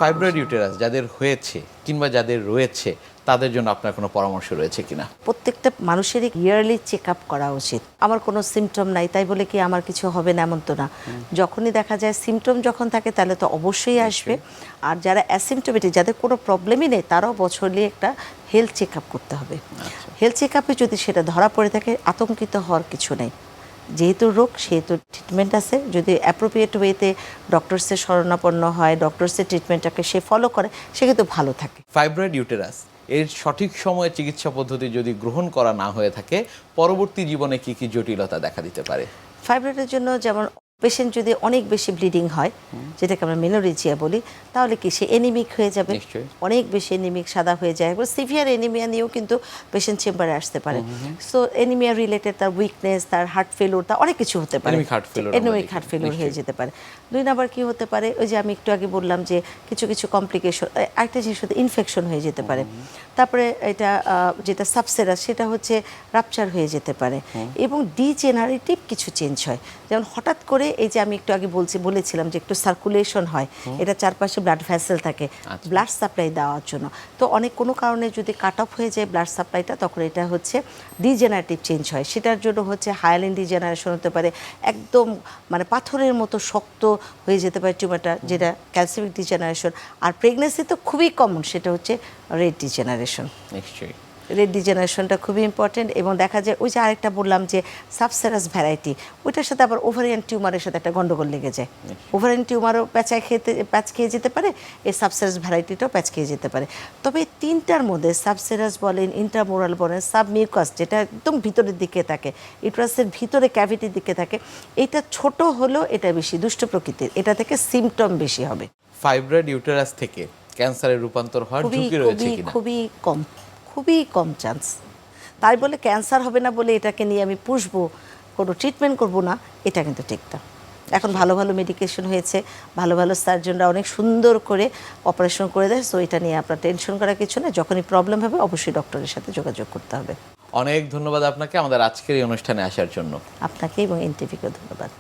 Fibroid uterus যাদের হয়েছে কিংবা যাদের রয়েছে তাদের জন্য আপনার কোনো পরামর্শ রয়েছে কিনা? প্রত্যেকটা মানুষেরই ইয়ারলি চেক আপ করা উচিত। আমার কোনো সিমটম নাই তাই বলে কি আমার কিছু হবে না এমন তো না। যখনই দেখা যায় সিমটম যখন থাকে তাহলে তো অবশ্যই আসবে। আর যারা অ্যাসিমটোমেটিক, যাদের কোনো প্রবলেমই নেই, তারাও বছরলি একটা হেলথ চেক আপ করতে হবে। হেলথ চেক আপে যদি সেটা ধরা পড়ে থাকে, আতঙ্কিত হওয়ার কিছু নেই। যেহেতু রোগ সেহেতু ট্রিটমেন্ট আছে, যদি অ্যাপ্রোপ্রিয়েট ওয়েতে ডক্টরসের শরণাপন্ন হয়, ডক্টরসের ট্রিটমেন্টটাকে সে ফলো করে, সে কিন্তু ভালো থাকে। ফাইব্রয়েড ইউটেরাস এর সঠিক সময়ে চিকিৎসা পদ্ধতি যদি গ্রহণ করা না হয়ে থাকে পরবর্তী জীবনে কি কি জটিলতা দেখা দিতে পারে? ফাইব্রয়েডের জন্য যেমন পেশেন্ট যদি অনেক বেশি ব্লিডিং হয়, যেটাকে আমরা মেনোরেজিয়া বলি, তাহলে কি সে এনিমিক হয়ে যাবে। নিশ্চয়ই। অনেক বেশি এনিমিক, সাদা হয়ে যায়। সিভিয়ার এনিমিয়া নিয়েও কিন্তু পেশেন্ট চেম্বারে আসতে পারে। সো এনিমিয়া রিলেটেড তার উইকনেস, তার হার্ট ফেলিওর, তার অনেক কিছু হতে পারে। Anemic heart failure এনিমিক আমরা হার্ট দেখি। ফেলিওর হয়ে নিশ্চয়ই। যেতে পারে। দুই নাম্বার কি হতে পারে, ওই যে আমি একটু আগে বললাম যে কিছু কিছু কমপ্লিকেশন, একটা জিনিস হতে ইনফেকশন হয়ে যেতে পারে। তারপরে এটা যেটা সাবসেরাস, সেটা হচ্ছে রাপচার হয়ে যেতে পারে। এবং ডিজেনারেটিভ কিছু চেঞ্জ হয়, যেমন হঠাৎ করে এই যে আমি একটু আগে বলেছিলাম যে একটু সার্কুলেশন হয়, এটা চারপাশে ব্লাড ভেসেল থাকে ব্লাড সাপ্লাই দেওয়ার জন্য। তো অনেক কোনো কারণে যদি কাট অফ হয়ে যায় ব্লাড সাপ্লাইটা, তখন এটা হচ্ছে ডিজেনারেটিভ চেঞ্জ হয়। সেটার জন্য হচ্ছে হায়ালিন ডিজেনারেশন হতে পারে, একদম মানে পাথরের মতো শক্ত হয়ে যেতে পারে টিউমারটা, যেটা ক্যালসিমিক ডিজেনারেশন। আর প্রেগনেন্সি তো খুবই কমন, সেটা হচ্ছে রেড ডিজেনারেশন। নিশ্চয়ই। রেড ডিজেনারেশনটা খুবই ইম্পর্টেন্ট। এবং দেখা যায় ওই যে আরেকটা বললাম যে সাবসেরাস ভ্যারাইটি, ওইটার সাথে আবার ওভারিয়ান টিউমারের সাথে একটা গন্ডগোল লেগে যায়। ওভারিয়ান টিউমারও প্যাচ খেয়ে যেতে পারে, এই সাবসেরাস ভ্যারাইটিটাও প্যাচ খেয়ে যেতে পারে। তবে এই তিনটার মধ্যে সাবসেরাস বলেন, ইন্ট্রামোরাল বলেন, সাবমিউকাস যেটা একদম ভিতরের দিকে থাকে, ইউটেরাসের ভিতরে ক্যাভিটির দিকে থাকে, এটা ছোট হলেও এটা বেশি দুষ্ট প্রকৃতির, এটা থেকে সিমটম বেশি হবে। ফাইব্রয়েড ইউটেরাস থেকে ক্যান্সারের রূপান্তর হওয়ার খুবই ঝুঁকি রয়েছে খুবই কিনা? খুবই কম চান্স। তাই বলে ক্যান্সার হবে না বলে এটাকে নিয়ে আমি পুষবো, কোনো ট্রিটমেন্ট করব না, এটা কিন্তু ঠিক না। এখন ভালো ভালো মেডিকেশন হয়েছে, ভালো ভালো সার্জনরা অনেক সুন্দর করে অপারেশন করে দেয়। সো এটা নিয়ে আপনার টেনশন করার কিছু না। যখনই প্রবলেম হবে অবশ্যই ডক্টরের সাথে যোগাযোগ করতে হবে। অনেক ধন্যবাদ আপনাকে আমাদের আজকের এই অনুষ্ঠানে আসার জন্য। আপনাকে এবং এনটিভিকে ধন্যবাদ।